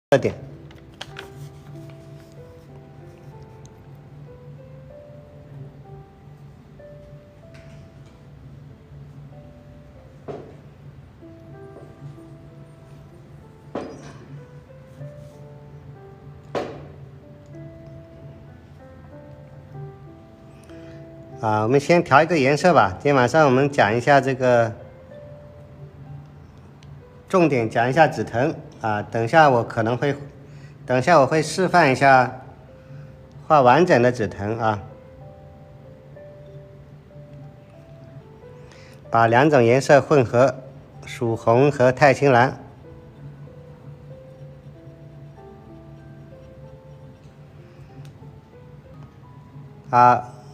特点。我们先调一个颜色吧。今天晚上我们讲一下这个，重点讲一下紫藤啊。等一下我会示范一下画完整的紫藤啊。把两种颜色混合，曙红和太青蓝。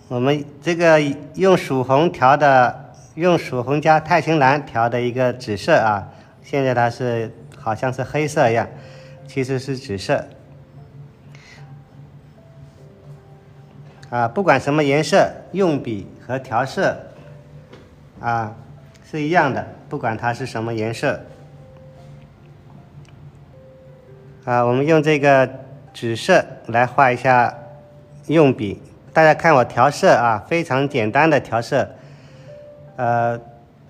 我们这个用曙红加太青蓝调的一个紫色啊，现在它是好像是黑色一样，其实是紫色。不管什么颜色，用笔和调色是一样的，不管它是什么颜色。我们用这个紫色来画一下用笔。大家看我调色非常简单的调色。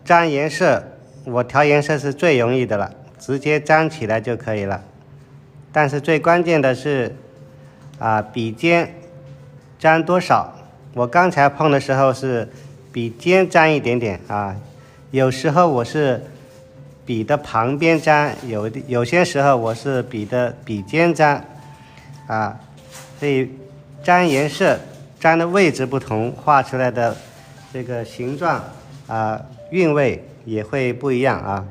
沾颜色，我调颜色是最容易的了，直接沾起来就可以了。但是最关键的是笔尖沾多少。我刚才碰的时候是笔尖沾一点点有时候我是笔的旁边沾，有些时候我是笔尖沾所以沾颜色沾的位置不同，画出来的这个形状韵味也会不一样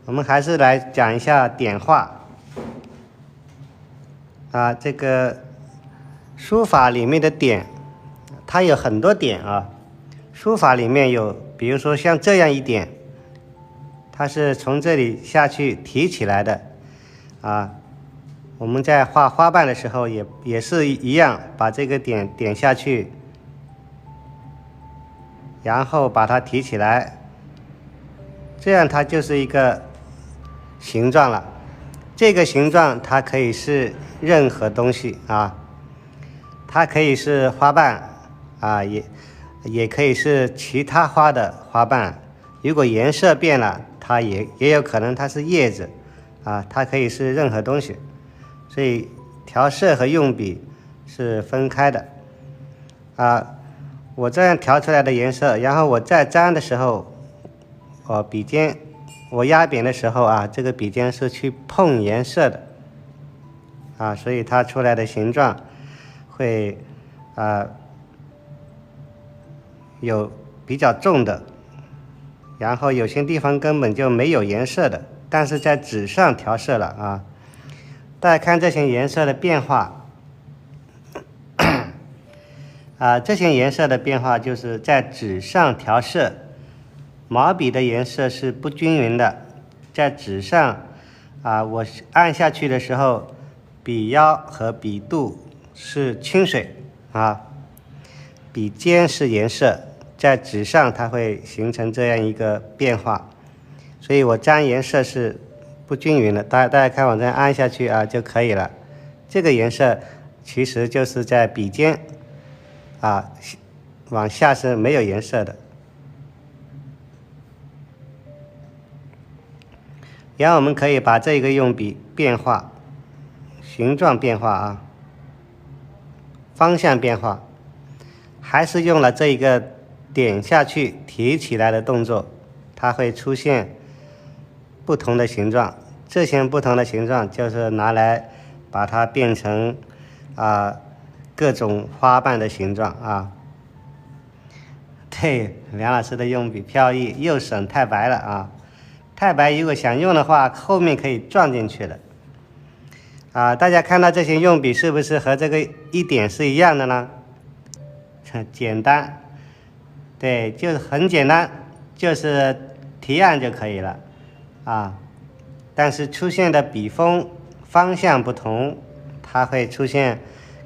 我们还是来讲一下点画这个书法里面的点，它有很多点书法里面有，比如说像这样一点，它是从这里下去提起来的我们在画花瓣的时候也是一样，把这个点下去，然后把它提起来，这样它就是一个形状了。这个形状它可以是任何东西它可以是花瓣也可以是其他花的花瓣。如果颜色变了，它也有可能它是叶子它可以是任何东西。所以调色和用笔是分开的我这样调出来的颜色，然后我再沾的时候，笔尖我压扁的时候这个笔尖是去碰颜色的所以它出来的形状会有比较重的，然后有些地方根本就没有颜色的，但是在纸上调色了大家看这些颜色的变化这些颜色的变化就是在纸上调色，毛笔的颜色是不均匀的，在纸上我按下去的时候，笔腰和笔肚是清水笔尖是颜色，在纸上它会形成这样一个变化，所以我沾颜色是不均匀的。大家看我这样按下去就可以了。这个颜色其实就是在笔尖往下是没有颜色的。然后我们可以把这个用笔变化，形状变化方向变化，还是用了这一个点下去提起来的动作，它会出现不同的形状。这些不同的形状就是拿来把它变成各种花瓣的形状对，梁老师的用笔飘逸又省太白了太白如果想用的话，后面可以撞进去的大家看到这些用笔是不是和这个一点是一样的呢？简单，对，就是很简单，就是提按就可以了但是出现的笔锋方向不同，它会出现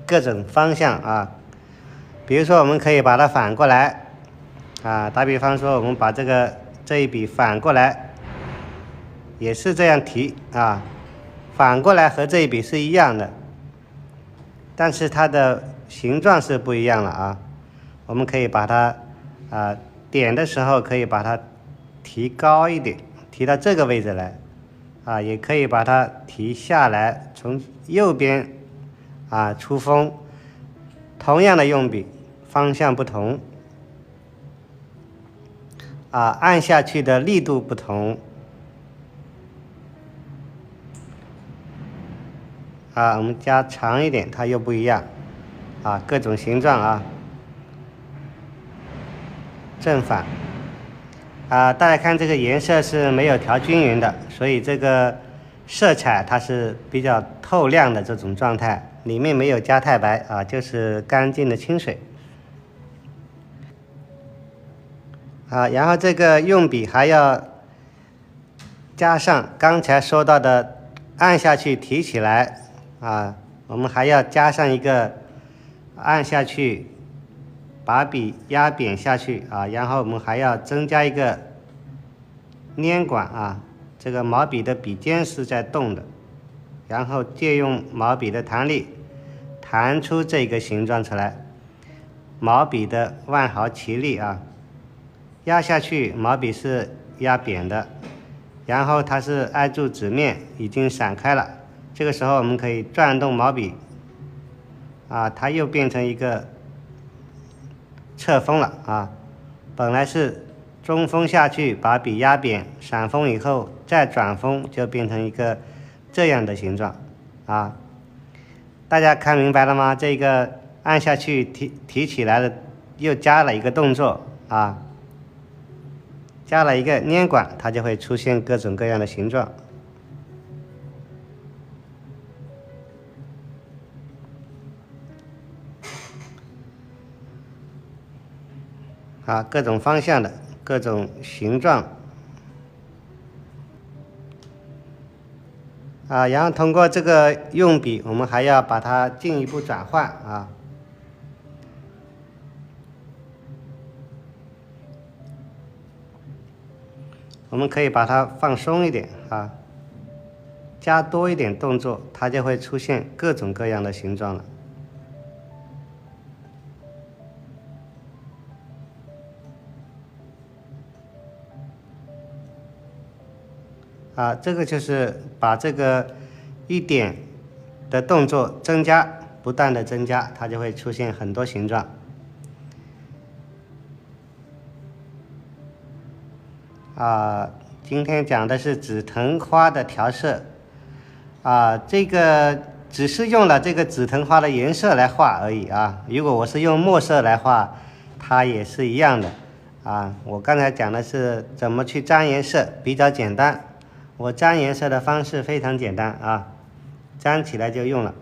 各种方向比如说我们可以把它反过来打比方说我们把这一笔反过来，也是这样提反过来和这一笔是一样的，但是它的形状是不一样了啊。我们可以把它点的时候可以把它提高一点，提到这个位置来也可以把它提下来，从右边出锋。同样的用笔，方向不同按下去的力度不同我们加长一点，它又不一样各种形状正反大家看这个颜色是没有调均匀的，所以这个色彩它是比较透亮的这种状态，里面没有加太白就是干净的清水然后这个用笔还要加上刚才说到的按下去提起来我们还要加上一个按下去把笔压扁下去然后我们还要增加一个粘管这个毛笔的笔尖是在动的，然后借用毛笔的弹力弹出这个形状出来，毛笔的万毫齐力压下去毛笔是压扁的，然后它是挨住纸面已经散开了，这个时候我们可以转动毛笔它又变成一个侧锋了本来是中锋下去把笔压扁，散锋以后再转锋，就变成一个这样的形状大家看明白了吗？这个按下去提起来的又加了一个动作加了一个粘管，它就会出现各种各样的形状各种方向的各种形状然后通过这个用笔，我们还要把它进一步转换我们可以把它放松一点加多一点动作，它就会出现各种各样的形状了这个就是把这个一点的动作增加，不断的增加，它就会出现很多形状今天讲的是紫藤花的调色这个只是用了这个紫藤花的颜色来画而已如果我是用墨色来画，它也是一样的我刚才讲的是怎么去沾颜色，比较简单。我沾颜色的方式非常简单沾起来就用了。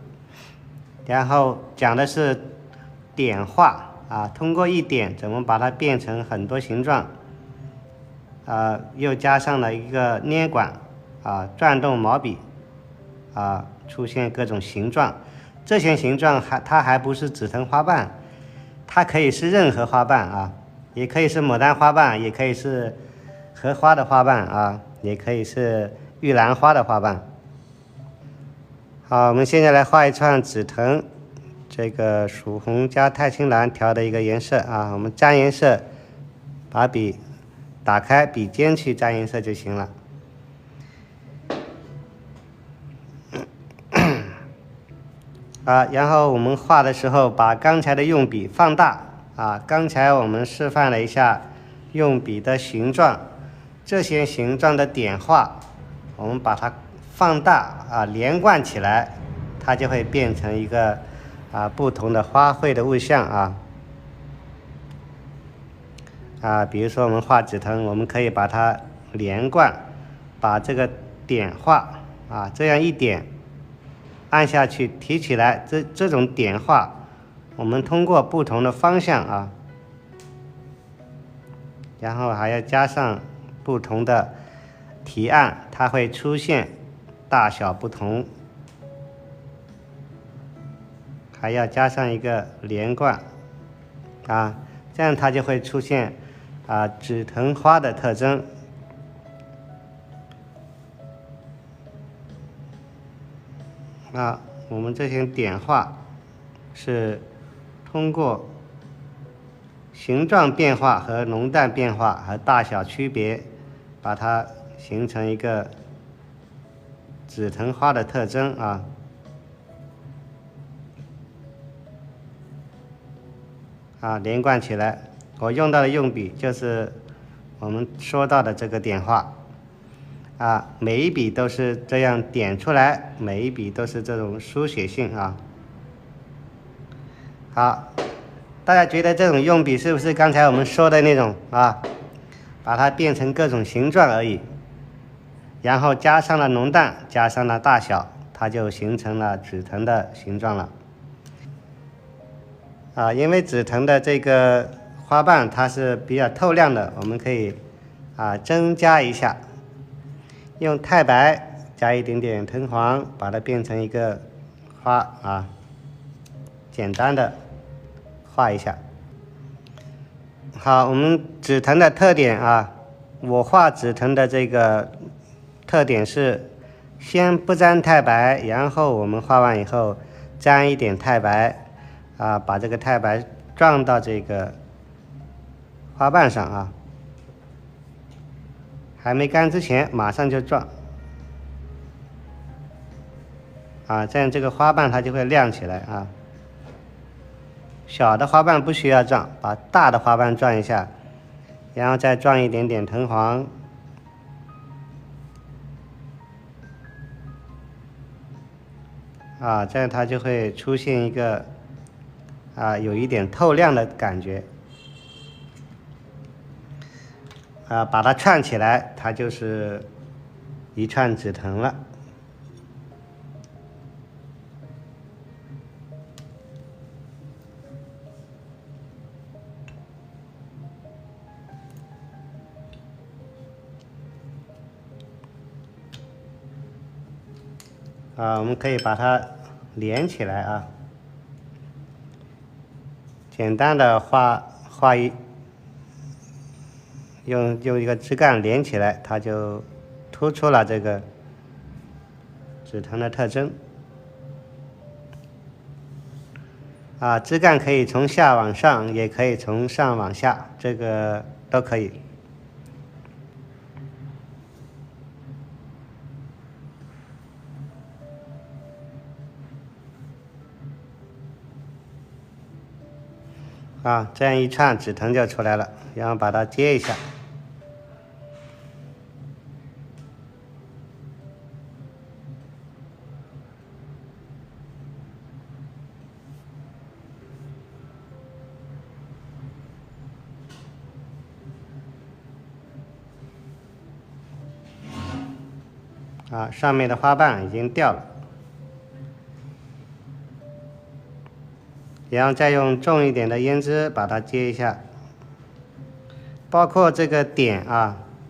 然后讲的是点画通过一点怎么把它变成很多形状又加上了一个粘管转动毛笔出现各种形状。这些形状它还不是紫藤花瓣，它可以是任何花瓣也可以是牡丹花瓣，也可以是荷花的花瓣也可以是玉兰花的花瓣。好，我们现在来画一串紫藤，这个曙红加太青蓝调的一个颜色我们沾颜色，把笔打开笔尖去沾颜色就行了。然后我们画的时候把刚才的用笔放大刚才我们示范了一下用笔的形状，这些形状的点画我们把它放大连贯起来，它就会变成一个不同的花卉的物象比如说我们画紫藤，我们可以把它连贯，把这个点画这样一点按下去提起来，这种点画我们通过不同的方向然后还要加上不同的提按，它会出现大小不同，还要加上一个连贯这样它就会出现紫藤花的特征啊，我们这些点画是通过形状变化和浓淡变化和大小区别，把它形成一个紫藤花的特征啊。连贯起来。我用到的用笔就是我们说到的这个点画每一笔都是这样点出来，每一笔都是这种书写性啊。好，大家觉得这种用笔是不是刚才我们说的那种把它变成各种形状而已，然后加上了浓淡，加上了大小，它就形成了紫藤的形状了。因为紫藤的这个花瓣它是比较透亮的，我们可以增加一下，用太白加一点点藤黄，把它变成一个花简单的画一下。好，我们紫藤的特点我画紫藤的这个特点是先不沾太白，然后我们画完以后沾一点太白把这个太白撞到这个花瓣上还没干之前马上就撞这样这个花瓣它就会亮起来小的花瓣不需要撞，把大的花瓣撞一下，然后再撞一点点藤黄这样它就会出现一个有一点透亮的感觉把它串起来，它就是一串紫藤了。我们可以把它连起来简单的用一个枝干连起来，它就突出了这个紫藤的特征枝干可以从下往上，也可以从上往下，这个都可以。这样一串紫藤就出来了，然后把它接一下。上面的花瓣已经掉了，然后再用重一点的胭脂把它接一下，包括这个点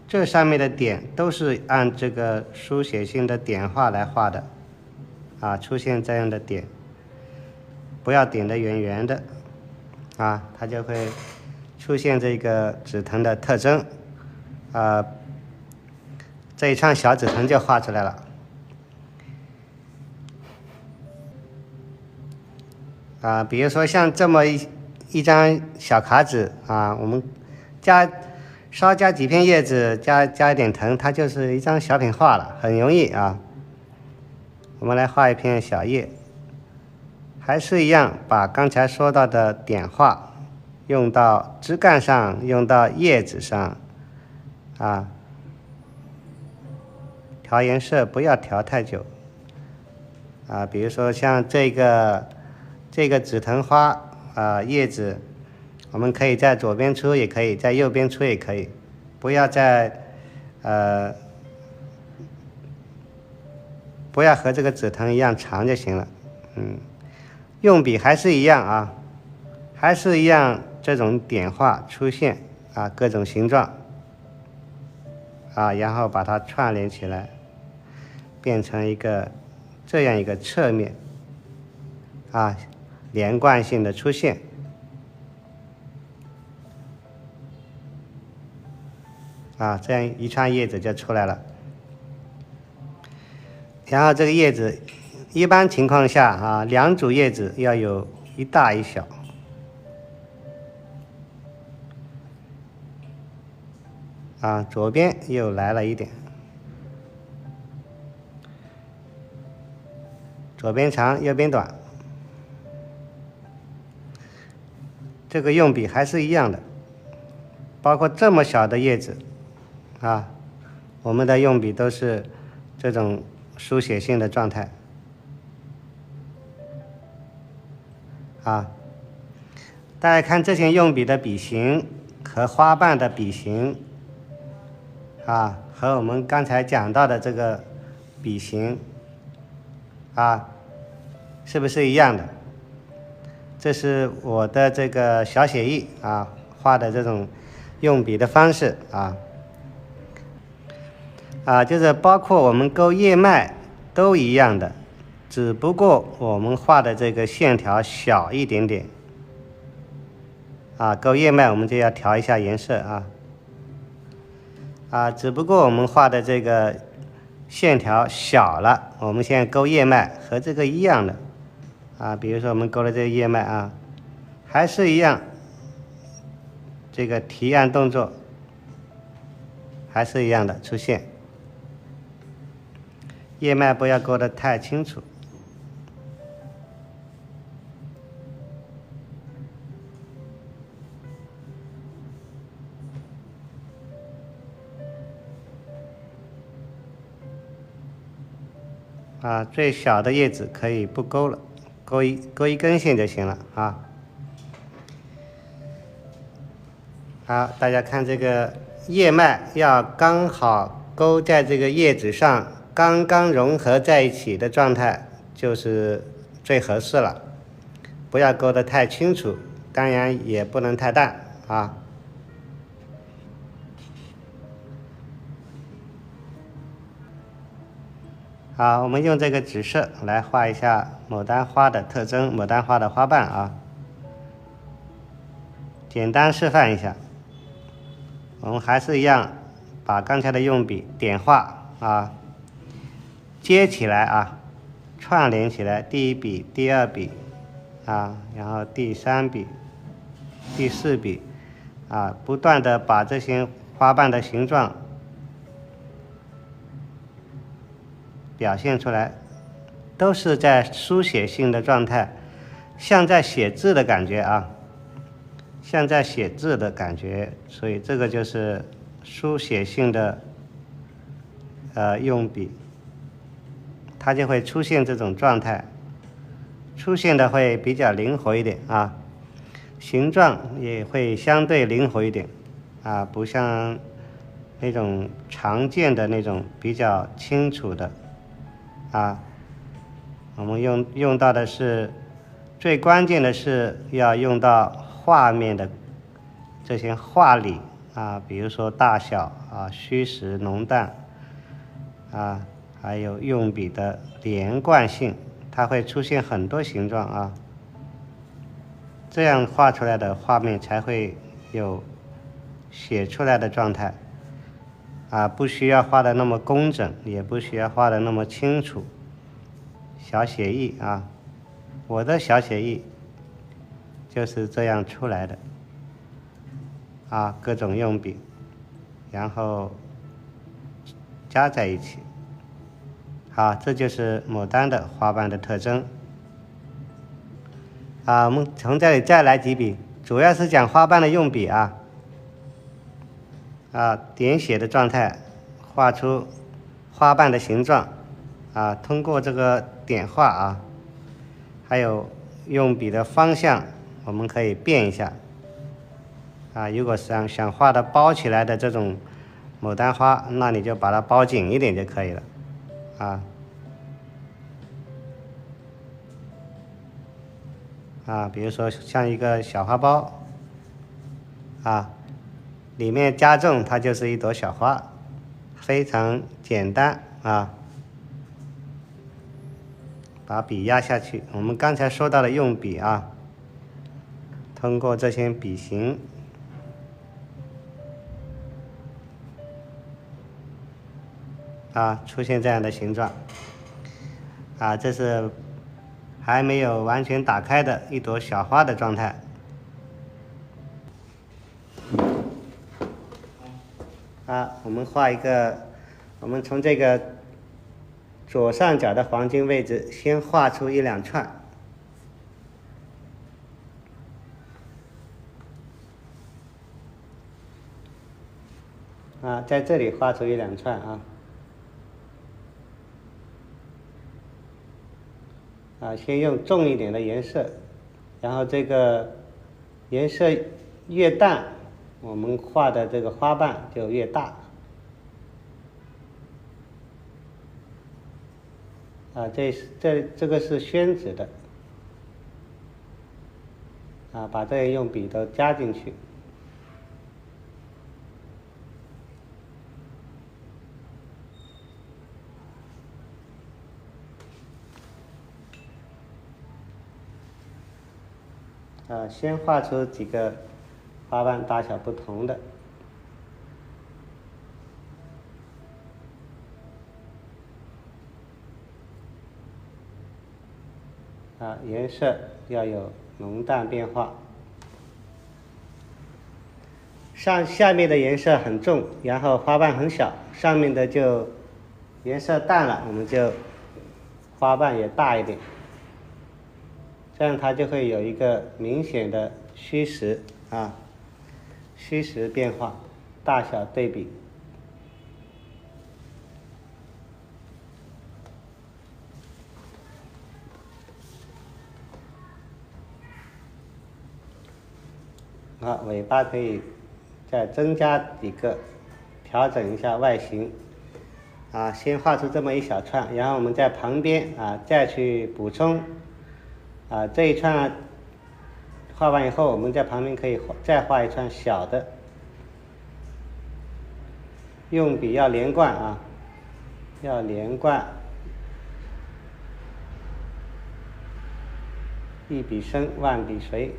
这上面的点都是按这个书写性的点画来画的出现这样的点，不要点得圆圆的它就会出现这个紫藤的特征这一串小紫藤就画出来了比如说像这么一张小卡纸我们稍加几片叶子，加一点藤，它就是一张小品画了，很容易我们来画一片小叶，还是一样把刚才说到的点画用到枝干上，用到叶子上调颜色不要调太久比如说像这个紫藤花叶子，我们可以在左边出，也可以在右边出，也可以，不要和这个紫藤一样长就行了。用笔还是一样还是一样这种点画出现各种形状然后把它串联起来，变成这样一个侧面连贯性的出现这样一串叶子就出来了。然后这个叶子一般情况下啊，两组叶子要有一大一小。啊，左边又来了一点，左边长，右边短。这个用笔还是一样的，包括这么小的叶子，啊，我们的用笔都是这种书写性的状态。啊，大家看这些用笔的笔形和花瓣的笔形，啊，和我们刚才讲到的这个笔形，啊，是不是一样的？这是我的这个小写意啊画的这种用笔的方式就是包括我们勾叶脉都一样的，只不过我们画的这个线条小一点点。勾叶脉我们就要调一下颜色只不过我们画的这个线条小了，我们现在勾叶脉和这个一样的比如说我们勾了这个叶脉还是一样，这个提按动作还是一样的出现，叶脉不要勾得太清楚。最小的叶子可以不勾了，勾一根线就行了好，大家看这个叶脉要刚好勾在这个叶子上，刚刚融合在一起的状态就是最合适了，不要勾得太清楚，当然也不能太淡好，我们用这个紫色来画一下牡丹花的特征，牡丹花的花瓣简单示范一下。我们还是一样，把刚才的用笔点画接起来串联起来，第一笔、第二笔然后第三笔、第四笔不断的把这些花瓣的形状表现出来，都是在书写性的状态，像在写字的感觉像在写字的感觉，所以这个就是书写性的用笔，它就会出现这种状态，出现的会比较灵活一点形状也会相对灵活一点不像那种常见的那种比较清楚的我们用到的是最关键的是要用到画面的这些画理比如说大小虚实浓淡还有用笔的连贯性，它会出现很多形状这样画出来的画面才会有写出来的状态不需要画的那么工整，也不需要画的那么清楚，小写意我的小写意就是这样出来的各种用笔，然后加在一起。好，这就是牡丹的花瓣的特征我们从这里再来几笔，主要是讲花瓣的用笔点写的状态，画出花瓣的形状通过这个点画还有用笔的方向，我们可以变一下如果想画的包起来的这种牡丹花，那你就把它包紧一点就可以了比如说像一个小花剥里面加重它就是一朵小花，非常简单把笔压下去，我们刚才说到的用笔通过这些笔形出现这样的形状啊，这是还没有完全打开的一朵小花的状态。我们画一个，我们从这个左上角的黄金位置先画出1、2串。在这里画出1、2串先用重一点的颜色，然后这个颜色越淡，我们画的这个花瓣就越大。这个是宣纸的，把这些用笔都加进去。先画出几个花瓣大小不同的。颜色要有浓淡变化。下面的颜色很重，然后花瓣很小，上面的就颜色淡了，我们就花瓣也大一点，这样它就会有一个明显的虚实变化，大小对比。尾巴可以再增加几个，调整一下外形。先画出这么一小串，然后我们在旁边再去补充。这一串画完以后，我们在旁边可以再画一串小的。用笔要连贯要连贯，一笔生，万笔随。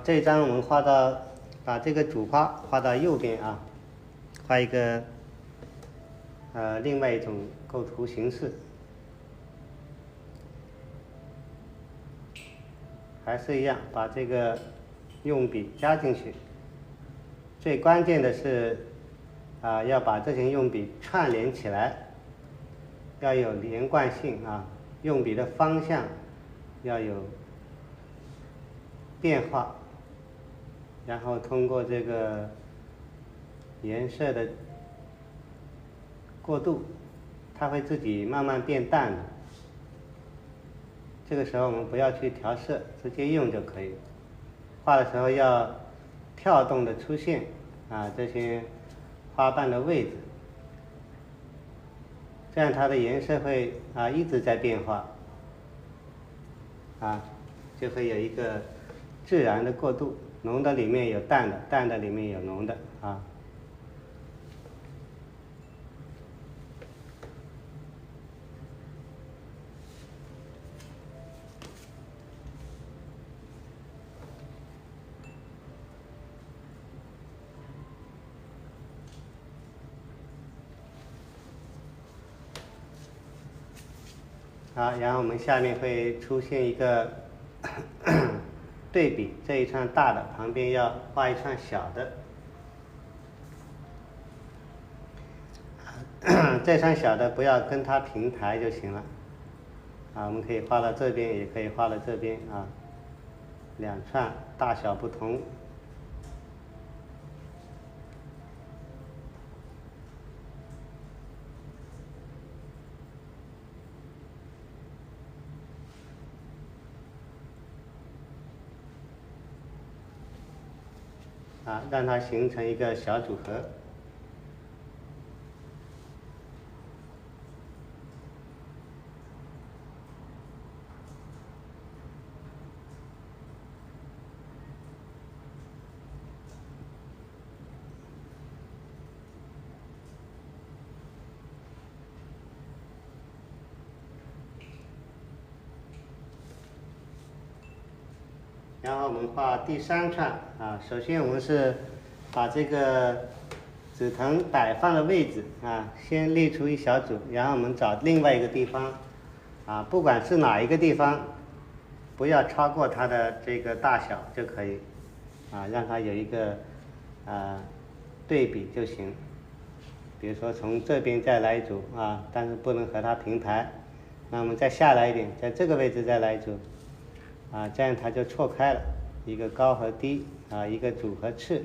这一张我们把这个主花画到右边画一个另外一种构图形式，还是一样把这个用笔加进去。最关键的是要把这些用笔串联起来，要有连贯性用笔的方向要有变化，然后通过这个颜色的过渡，它会自己慢慢变淡的。这个时候我们不要去调色，直接用就可以。画的时候要跳动的出现这些花瓣的位置，这样它的颜色会一直在变化就会有一个自然的过渡，浓的里面有淡的，淡的里面有浓的然后我们下面会出现一个对比，这一串大的旁边要画一串小的。这串小的不要跟它平排就行了我们可以画到这边，也可以画到这边2串大小不同。让它形成一个小组合。然后我们画第3串啊。首先我们是把这个紫藤摆放的位置啊，先列出一小组，然后我们找另外一个地方啊，不管是哪一个地方，不要超过它的这个大小就可以啊，让它有一个对比就行。比如说从这边再来一组啊，但是不能和它平排。那我们再下来一点，在这个位置再来一组啊，这样它就错开了，一个高和低啊，一个主和次。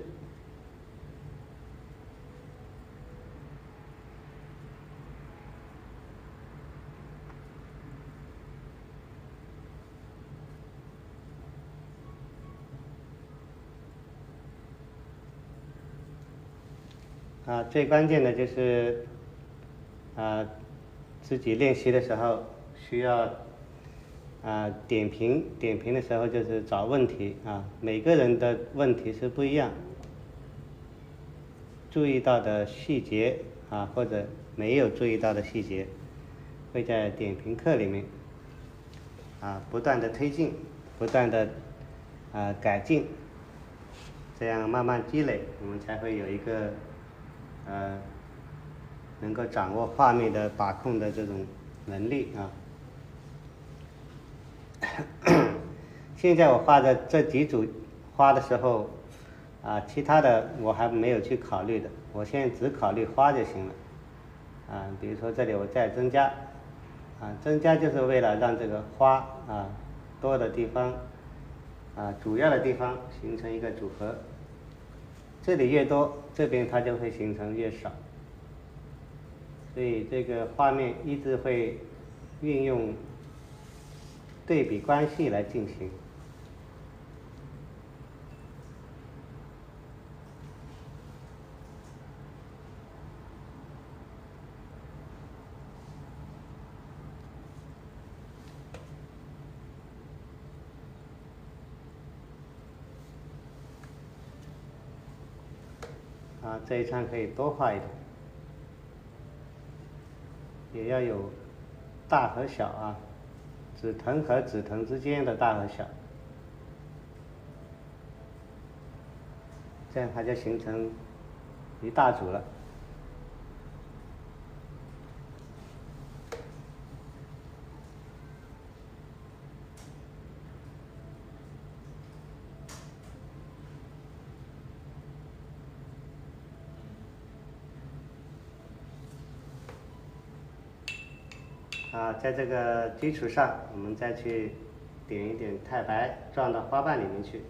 最关键的就是自己练习的时候需要点评的时候就是找问题啊，每个人的问题是不一样，注意到的细节啊，或者没有注意到的细节，会在点评课里面不断的推进，不断的改进，这样慢慢积累，我们才会有一个能够掌握画面的把控的这种能力啊。现在我画的这几组花的时候其他的我还没有去考虑的，我现在只考虑花就行了比如说这里我再增加增加就是为了让这个花多的地方主要的地方形成一个组合，这里越多，这边它就会形成越少，所以这个画面一直会运用对比关系来进行。这一串可以多画一点，也要有大和小紫藤和紫藤之间的大和小，这样它就形成一大组了。在这个基础上，我们再去点一点太白，撞到花瓣里面去。